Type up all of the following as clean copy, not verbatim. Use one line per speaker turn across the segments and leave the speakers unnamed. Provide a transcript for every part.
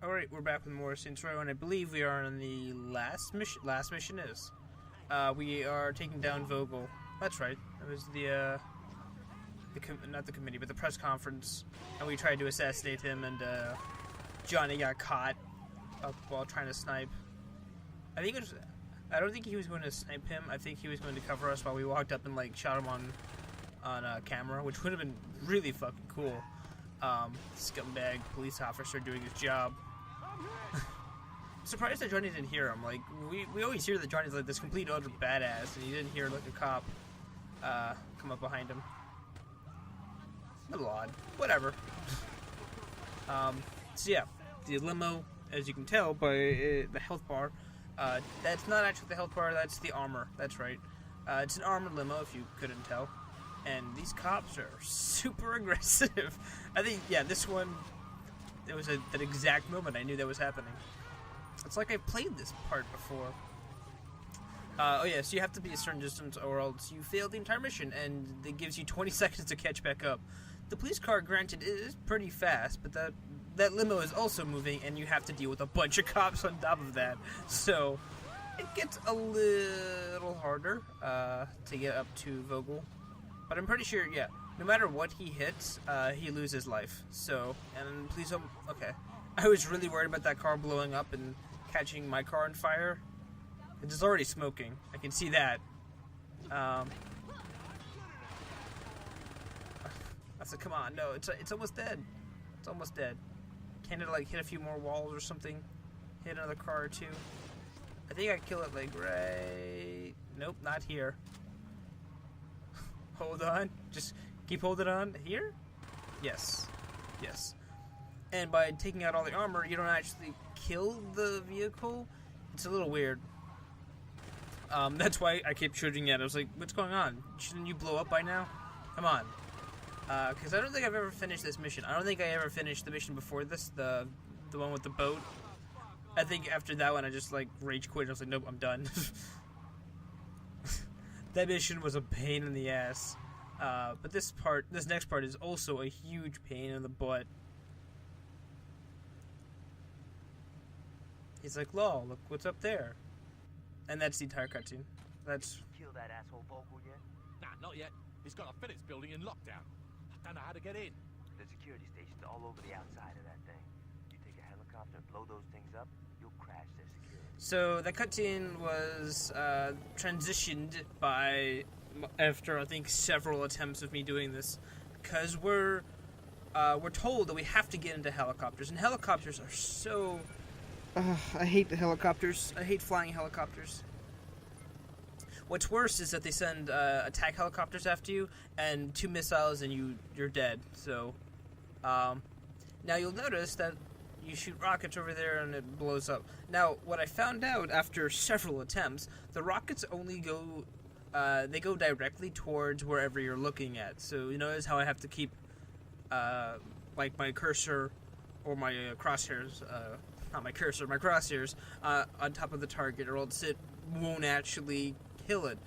Alright, we're back with more Saints Row, and I believe we are on the last mission. Last mission is. We are taking down Vogel. That's right. It was not the committee, but the press conference, and we tried to assassinate him, and Johnny got caught up while trying to snipe. I don't think he was going to snipe him. I think he was going to cover us while we walked up and like shot him on camera, which would have been really fucking cool. Scumbag police officer doing his job. I'm surprised that Johnny didn't hear him. Like, we always hear that Johnny's like this complete utter badass, and he didn't hear like a cop come up behind him. A little odd. Whatever. So yeah, the limo, as you can tell by the health bar, that's not actually the health bar, that's the armor. That's right. It's an armored limo, if you couldn't tell. And these cops are super aggressive. I think, yeah, this one, it was that exact moment I knew that was happening. It's like I've played this part before. Oh yeah, so you have to be a certain distance or else you fail the entire mission, and it gives you 20 seconds to catch back up. The police car, granted, is pretty fast, but that limo is also moving, and you have to deal with a bunch of cops on top of that. So, it gets a little harder to get up to Vogel. But I'm pretty sure, yeah, no matter what he hits, he loses life. So, and please don't, okay. I was really worried about that car blowing up and catching my car on fire. It is already smoking. I can see that. I said, come on, no, it's almost dead. It's almost dead. Can it, like, hit a few more walls or something? Hit another car or two? I think I kill it, like, right... Nope, not here. Hold on. Just keep holding on. Here? Yes. Yes. And by taking out all the armor, you don't actually kill the vehicle. It's a little weird. That's why I kept shooting at it. I was like, what's going on? Shouldn't you blow up by now? Come on. Because I don't think I've ever finished this mission. I don't think I ever finished the mission before this, the one with the boat. I think after that one, I just, like, rage quit. I was like, nope, I'm done. That mission was a pain in the ass. But this next part is also a huge pain in the butt. He's like, lol, look what's up there. And that's the entire cutscene. That's...
Kill that asshole Vogel yet?
Nah, not yet. He's got a FedEx building in lockdown. I don't know how to get in.
The security station's all over the outside of that thing. You take a helicopter and blow those things up, you'll crash their security.
So that cutscene was transitioned by after I think several attempts of me doing this, because we're told that we have to get into helicopters, and helicopters are so. I hate the helicopters. I hate flying helicopters. What's worse is that they send attack helicopters after you, and 2 missiles, and you're dead. So, now you'll notice that you shoot rockets over there, and it blows up. Now, what I found out after several attempts, the rockets only go, they go directly towards wherever you're looking at. So you notice how I have to keep, like my cursor or my crosshairs. Not my cursor, my crosshairs, on top of the target, or else it won't actually kill it.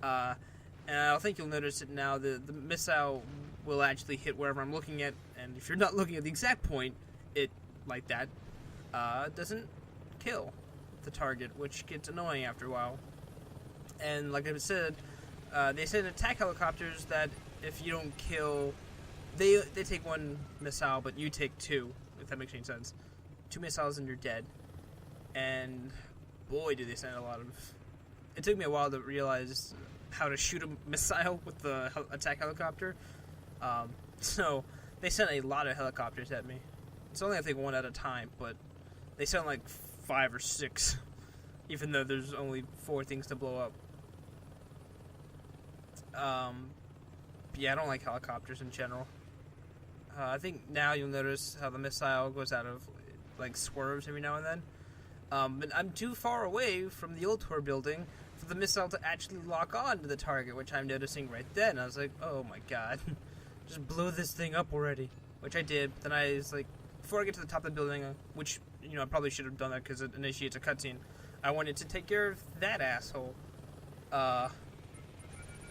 And I think you'll notice it now, the missile will actually hit wherever I'm looking at, and if you're not looking at the exact point, it, like that, doesn't kill the target, which gets annoying after a while. And like I said, they send attack helicopters that if you don't kill, they take 1 missile, but you take 2, if that makes any sense. 2 missiles and you're dead. And boy, do they send a lot of... It took me a while to realize how to shoot a missile with the attack helicopter. So they sent a lot of helicopters at me. It's only, I think, 1 at a time, but they sent like 5 or 6, even though there's only 4 things to blow up. Yeah, I don't like helicopters in general. I think now you'll notice how the missile goes out of, like, swerves every now and then. But I'm too far away from the old tour building for the missile to actually lock on to the target, which I'm noticing right then. I was like, oh my god, just blow this thing up already. Which I did. Then I was like, before I get to the top of the building, which, you know, I probably should have done that because it initiates a cutscene, I wanted to take care of that asshole.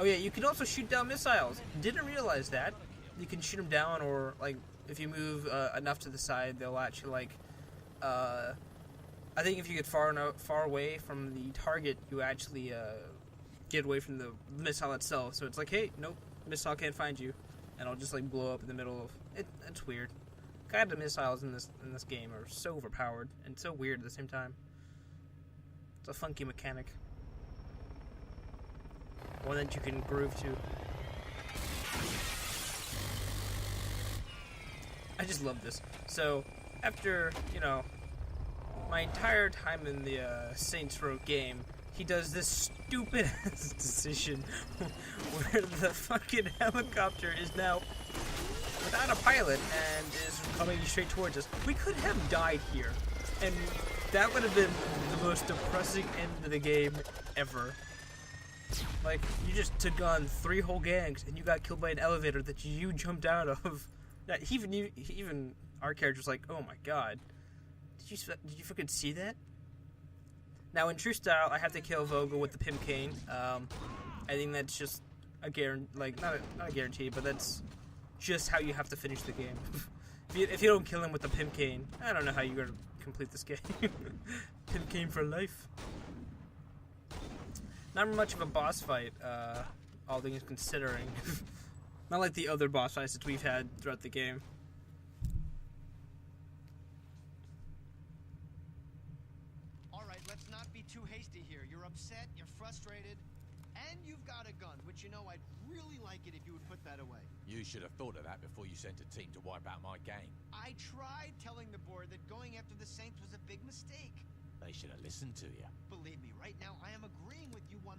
Oh yeah, you can also shoot down missiles. Didn't realize that. You can shoot them down, or, like, if you move enough to the side, they'll actually, like, I think if you get far away from the target, you actually get away from the missile itself. So it's like, hey, nope, missile can't find you, and it'll just like blow up in the middle of it. It's weird. Guided missiles in this game are so overpowered and so weird at the same time. It's a funky mechanic, one that you can groove to. I just love this. So after my entire time in the Saints Row game, he does this stupid ass decision where the fucking helicopter is now without a pilot and is coming straight towards us. We could have died here, and that would have been the most depressing end of the game ever. Like, you just took on 3 whole gangs and you got killed by an elevator that you jumped out of. Even our character's like, oh my god, did you fucking see that? Now, in true style, I have to kill Vogel with the Pim Cane. I think that's just a guarantee, like, not a guarantee, but that's just how you have to finish the game. if you don't kill him with the Pim Cane, I don't know how you're gonna complete this game. Pim Cane for life. Not much of a boss fight, all things considering. Not like the other boss fights that we've had throughout the game.
Alright, let's not be too hasty here. You're upset, you're frustrated, and you've got a gun, which I'd really like it if you would put that away.
You should have thought of that before you sent a team to wipe out my game.
I tried telling the board that going after the Saints was a big mistake.
They should have listened to you.
Believe me, right now I am agreeing with you 100%,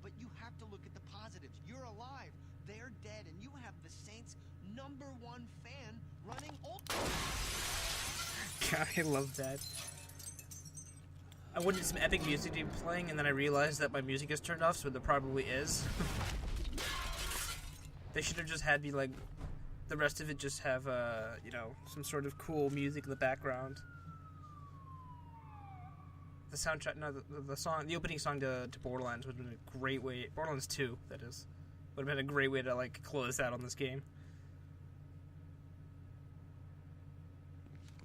but you have to look at the positives. You're alive, they're dead, and you have the Saints' #1 fan running Ultimate.
God, I love that. I wanted some epic music to be playing, and then I realized that my music is turned off, so there probably is. They should have just had me, like, the rest of it just have, some sort of cool music in the background. The soundtrack, no, the opening song to Borderlands would have been a great way, Borderlands 2, that is, would have been a great way to, like, close out on this game.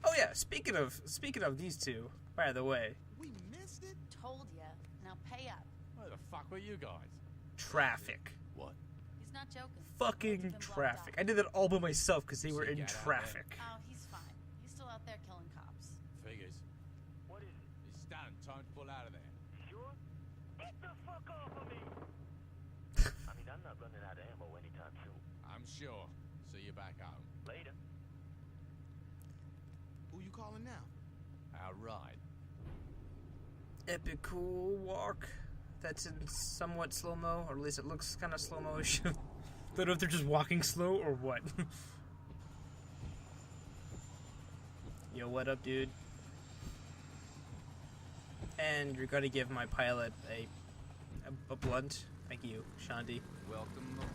Oh yeah, speaking of these two, by the way.
We missed it?
Told ya. Now pay up.
Where the fuck were you guys?
Traffic.
What?
He's not joking.
Fucking traffic. I did that all by myself because they were in traffic.
Oh, he's fine. He's still out there killing cops.
Figures.
What is it?
It's done. Time to pull out of there.
Sure? Get the fuck off of me! I mean, I'm not running out of ammo anytime soon.
I'm sure. See you back home.
Later.
Who you calling now?
Our ride.
Epic cool walk. That's in somewhat slow-mo, or at least it looks kind of slow-mo-ish. Don't know if they're just walking slow or what. Yo, what up, dude? And you're gonna give my pilot a blunt. Thank you, Shandy.
Welcome aboard.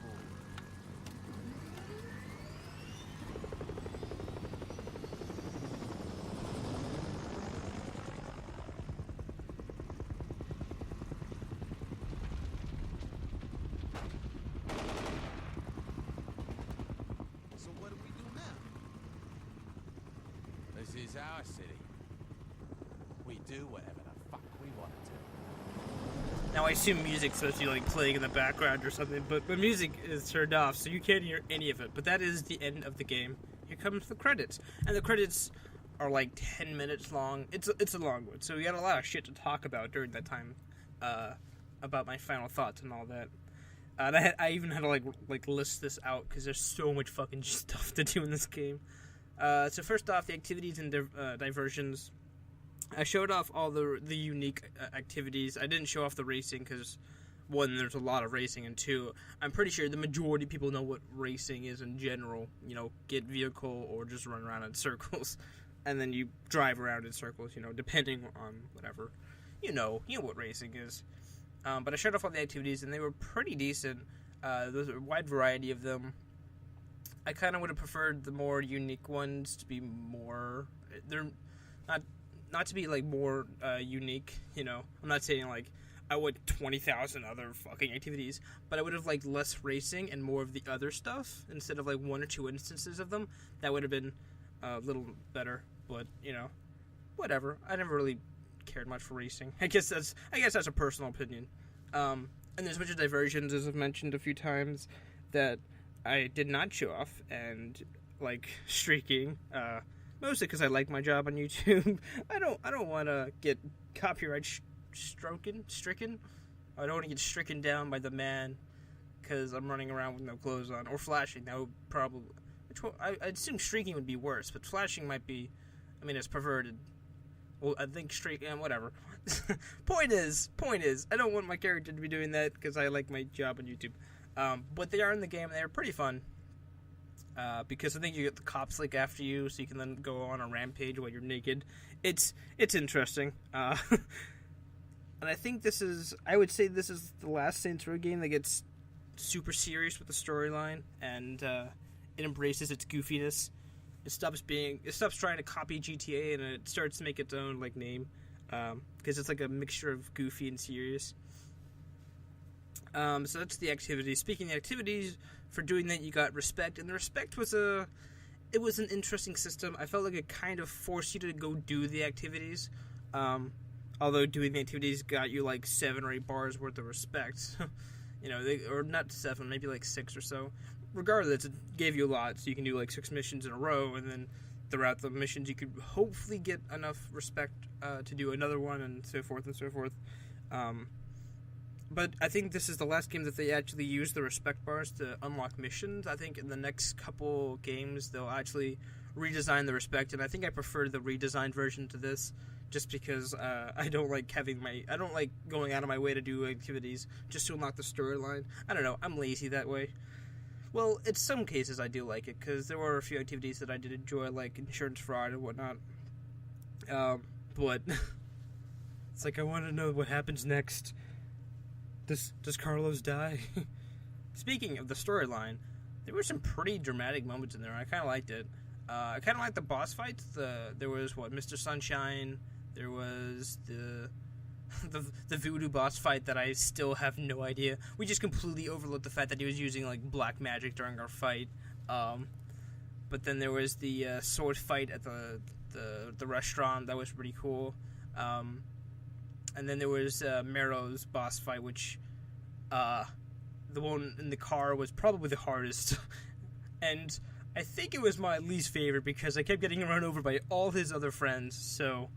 So what do we do now?
This is our city. We do whatever the fuck we want to.
Now I assume music's supposed to be like playing in the background or something, but the music is turned off, so you can't hear any of it. But that is the end of the game. Here comes the credits, and the credits are like 10 minutes long. It's a long one, so we got a lot of shit to talk about during that time, about my final thoughts and all that. And I even had to like list this out because there's so much fucking stuff to do in this game. So first off, the activities and diversions. I showed off all the unique activities. I didn't show off the racing because, one, there's a lot of racing, and two, I'm pretty sure the majority of people know what racing is in general. You know, get vehicle or just run around in circles, and then you drive around in circles, depending on whatever. You know what racing is. But I showed off all the activities, and they were pretty decent. There's a wide variety of them. I kind of would have preferred the more unique ones to be more... They're not to be, like, more unique, I'm not saying, like, I want 20,000 other fucking activities, but I would have liked less racing and more of the other stuff, instead of, like, 1 or 2 instances of them. That would have been a little better. but whatever. I never really cared much for racing. I guess that's a personal opinion. And there's a bunch of diversions, as I've mentioned a few times, that I did not show off, and like streaking, mostly because I like my job on YouTube. I don't want to get copyright stricken. I don't want to get stricken down by the man because I'm running around with no clothes on, or flashing. That would probably, I'd assume streaking would be worse, but flashing might be. I mean, it's perverted. Well, I think whatever. Point is, I don't want my character to be doing that because I like my job on YouTube. But they are in the game, and they're pretty fun. Because I think you get the cops like after you, so you can then go on a rampage while you're naked. It's interesting. And I think I would say this is the last Saints Row game that gets super serious with the storyline, and it embraces its goofiness. It stops trying to copy GTA, and it starts to make its own like name, because it's like a mixture of goofy and serious. So that's the activity. Speaking of the activities, for doing that you got respect, and the respect was an interesting system. I felt like it kind of forced you to go do the activities, although doing the activities got you like 7 or 8 bars worth of respect. Or not 7, maybe like 6 or so. Regardless, it gave you a lot, so you can do like 6 missions in a row, and then throughout the missions you could hopefully get enough respect to do another one, and so forth and so forth. But I think this is the last game that they actually use the respect bars to unlock missions. I think in the next couple games they'll actually redesign the respect, and I think I prefer the redesigned version to this, just because I don't like going out of my way to do activities just to unlock the storyline. I don't know, I'm lazy that way. Well, in some cases I do like it, because there were a few activities that I did enjoy, like insurance fraud and whatnot. But it's like I want to know what happens next. Does Carlos die? Speaking of the storyline, there were some pretty dramatic moments in there. I kind of liked it. I kind of liked the boss fights. There was Mr. Sunshine. There was the voodoo boss fight that I still have no idea. We just completely overlooked the fact that he was using like black magic during our fight. But then there was the sword fight at the restaurant. That was pretty cool. And then there was Mero's boss fight, which the one in the car was probably the hardest. And I think it was my least favorite because I kept getting run over by all his other friends, so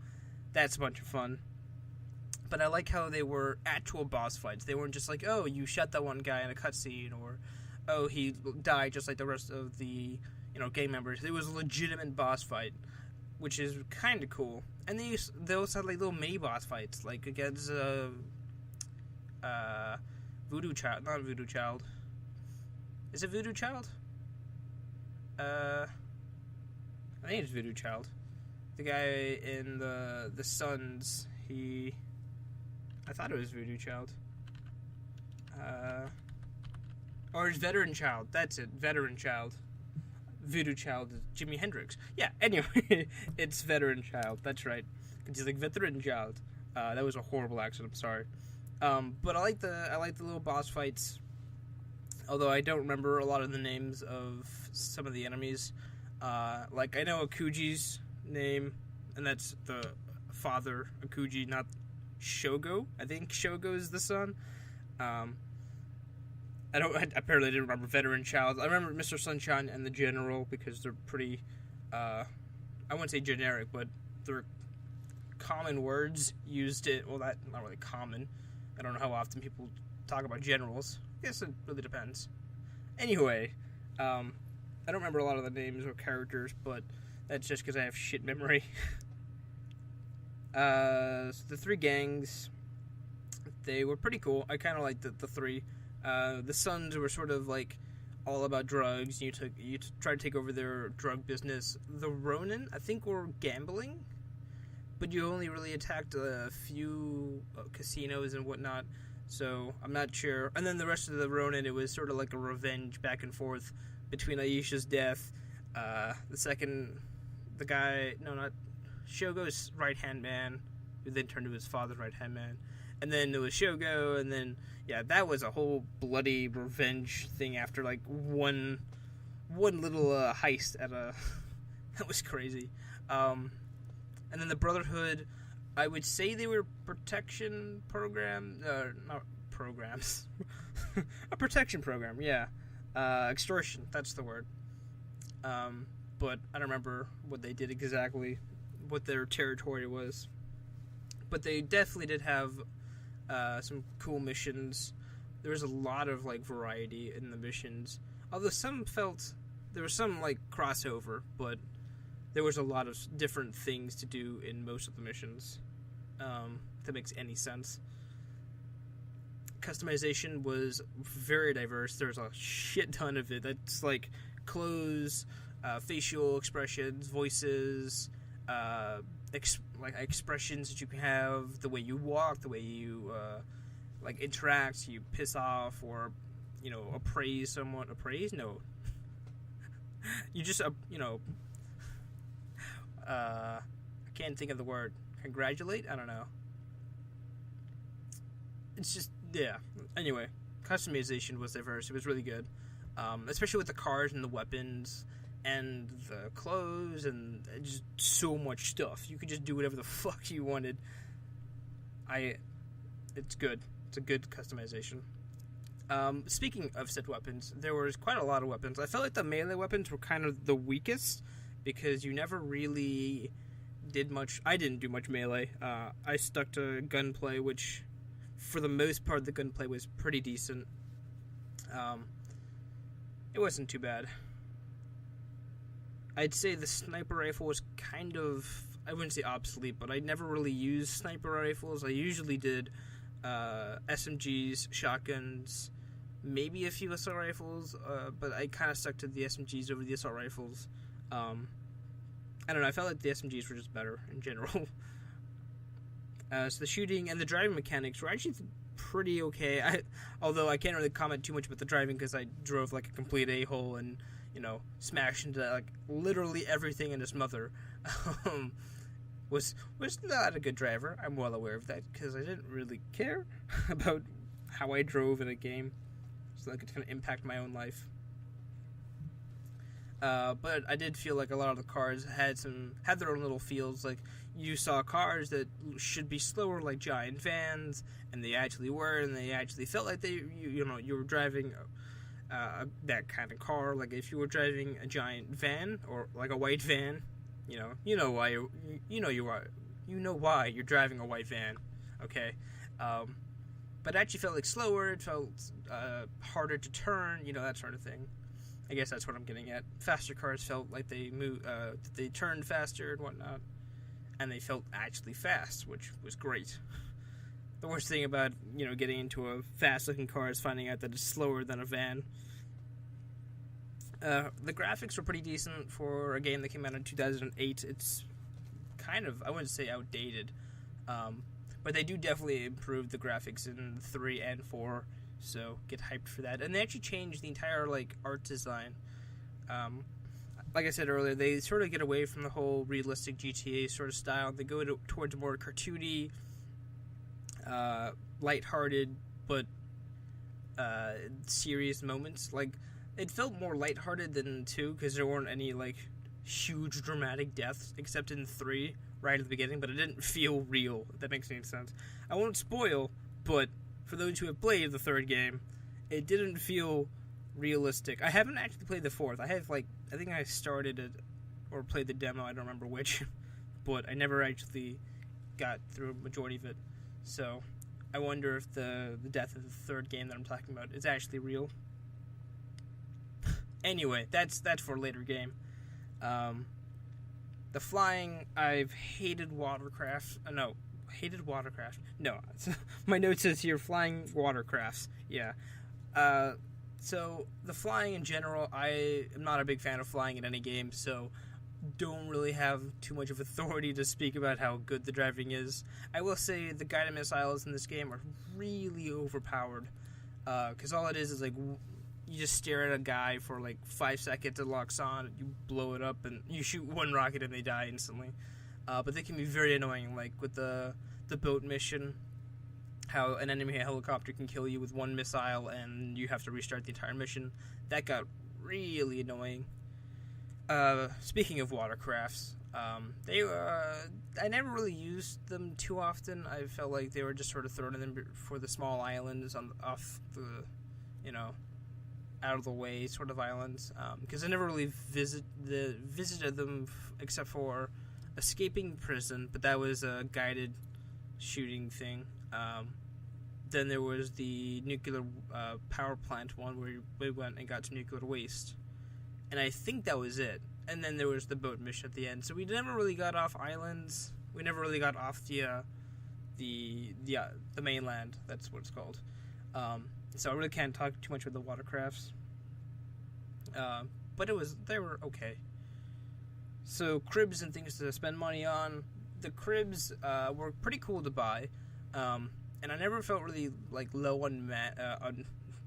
that's a bunch of fun. But I like how they were actual boss fights. They weren't just like, oh, you shot that one guy in a cutscene, or oh, he died just like the rest of the gang members. It was a legitimate boss fight, which is kind of cool. And they also had like little mini boss fights, like against Voodoo Child. Not Voodoo Child. Is it Voodoo Child? I think it's Voodoo Child. The guy in the Suns, I thought it was Voodoo Child. Or it's Veteran Child. That's it, Veteran Child. Voodoo Child is Jimi Hendrix. Yeah, anyway, it's Veteran Child. That's right. He's like Veteran Child. That was a horrible accent. I'm sorry. But I like the little boss fights. Although I don't remember a lot of the names of some of the enemies. Like I know Akuji's name, and that's the father Akuji, not Shogo. I think Shogo is the son. I apparently didn't remember Veteran Child. I remember Mr. Sunshine and the General because they're pretty, I wouldn't say generic, but they're common words used it. Well, that's not really common. I don't know how often people talk about generals. I guess it really depends. Anyway, I don't remember a lot of the names or characters, but that's just because I have shit memory. So the 3 gangs, they were pretty cool. I kind of liked the 3. The Suns were sort of like all about drugs. You tried to take over their drug business. The Ronin, I think, were gambling, but you only really attacked a few casinos and whatnot. So I'm not sure. And then the rest of the Ronin, it was sort of like a revenge back and forth between Aisha's death, Shogo's right-hand man, who then turned to his father's right-hand man. And then there was Shogo, and then, yeah, that was a whole bloody revenge thing after, like, one little heist at that was crazy. And then the Brotherhood, I would say they were protection program, not programs. A protection program, yeah. Extortion, that's the word. But I don't remember what they did exactly, what their territory was. But they definitely did have some cool missions. There was a lot of, like, variety in the missions. Although there was some, like, crossover, but there was a lot of different things to do in most of the missions. If that makes any sense. Customization was very diverse. There's a shit ton of it. That's, like, clothes, facial expressions, voices, expressions that you can have, the way you walk, the way you interact, you piss off, or appraise someone. Appraise? No. You just I can't think of the word. Congratulate? I don't know. It's just, yeah. Anyway, customization was diverse. It was really good, especially with the cars and the weapons and the clothes and just so much stuff. You could just do whatever the fuck you wanted. It's good. It's a good customization. Speaking of said weapons, there was quite a lot of weapons. I felt like the melee weapons were kind of the weakest because you never really did much. I didn't do much melee. I stuck to gunplay, which for the most part the gunplay was pretty decent. It wasn't too bad. I'd say the sniper rifle was kind of, I wouldn't say obsolete, but I never really used sniper rifles. I usually did SMGs, shotguns, maybe a few assault rifles, but I kind of stuck to the SMGs over the assault rifles. I don't know, I felt like the SMGs were just better in general. So the shooting and the driving mechanics were actually pretty okay. Although I can't really comment too much about the driving because I drove like a complete a-hole and smashed into like literally everything in his mother. Was not a good driver. I'm well aware of that because I didn't really care about how I drove in a game, so that could kind of impact my own life. But I did feel like a lot of the cars had their own little feels. Like you saw cars that should be slower, like giant vans, and they actually were, and they actually felt like you were driving that kind of car. Like if you were driving a giant van or like a white van, you know why you're driving a white van, okay? But it actually felt like slower. It felt harder to turn, that sort of thing. I guess that's what I'm getting at. Faster cars felt like they they turned faster and whatnot, and they felt actually fast, which was great. The worst thing about getting into a fast-looking car is finding out that it's slower than a van. The graphics were pretty decent for a game that came out in 2008. It's kind of, I wouldn't say outdated, but they do definitely improve the graphics in 3 and 4, so get hyped for that. And they actually changed the entire art design. Like I said earlier, they sort of get away from the whole realistic GTA sort of style. They go towards more cartoony, lighthearted, but serious moments. Like, it felt more lighthearted than 2 because there weren't any huge dramatic deaths except in 3 right at the beginning, but it didn't feel real, if that makes any sense. I won't spoil, but for those who have played the 3rd game, it didn't feel realistic. I haven't actually played the 4th. I think I started it or played the demo, I don't remember which, but I never actually got through a majority of it. So I wonder if the death of the 3rd game that I'm talking about is actually real. Anyway, that's for a later game. The flying, I've hated watercraft. Hated watercraft. No, my note says here flying watercrafts. Yeah. So the flying in general, I am not a big fan of flying in any game, so don't really have too much of authority to speak about how good the driving is. I will say the guided missiles in this game are really overpowered, because all it is you just stare at a guy for 5 seconds, it locks on, you blow it up, and you shoot one rocket and they die instantly. But they can be very annoying, like with the boat mission, how an enemy helicopter can kill you with one missile and you have to restart the entire mission. That got really annoying. Speaking of watercrafts, I never really used them too often. I felt like they were just sort of thrown in them for the small islands off the, out of the way sort of islands. Because I never really visited them except for escaping prison, but that was a guided shooting thing. Then there was the nuclear power plant one where we went and got some nuclear waste. And I think that was it. And then there was the boat mission at the end. So we never really got off islands. We never really got off the mainland. That's what it's called. So I really can't talk too much with the watercrafts. But they were okay. So cribs and things to spend money on. The cribs were pretty cool to buy. And I never felt really like low on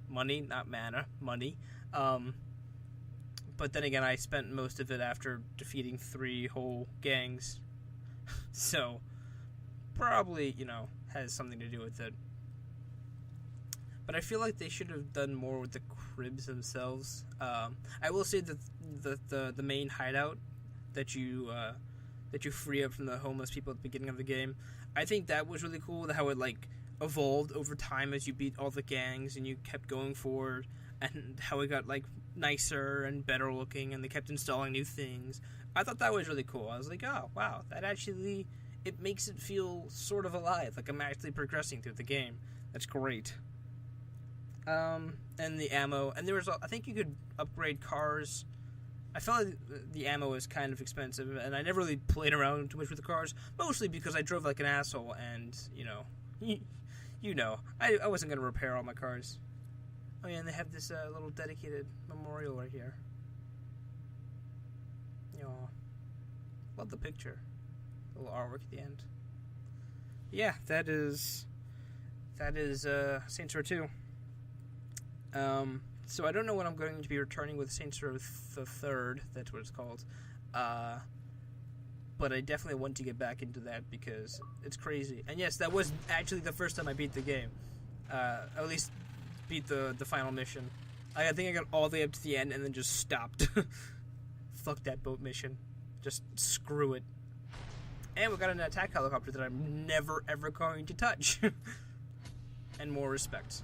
money, not mana, money. But then again, I spent most of it after defeating 3 whole gangs. So, probably, has something to do with it. But I feel like they should have done more with the cribs themselves. I will say that the main hideout that you free up from the homeless people at the beginning of the game, I think that was really cool, how it, evolved over time as you beat all the gangs and you kept going forward, and how it got, nicer and better looking, and they kept installing new things. I thought that was really cool. I was like, oh, wow, that actually, it makes it feel sort of alive, like I'm actually progressing through the game. That's great. And the ammo, and there was, I think you could upgrade cars. I felt like the ammo was kind of expensive, and I never really played around too much with the cars, mostly because I drove like an asshole, and, I wasn't going to repair all my cars. Oh yeah, and they have this little dedicated memorial right here. Love the picture. The little artwork at the end. Yeah, that is Saints Row 2. So I don't know when I'm going to be returning with Saints Row the 3rd. That's what it's called. But I definitely want to get back into that because it's crazy. And yes, that was actually the first time I beat the game. At least beat the final mission. I think I got all the way up to the end and then just stopped. Fuck that boat mission. Just screw it. And we got an attack helicopter that I'm never ever going to touch. And more respect.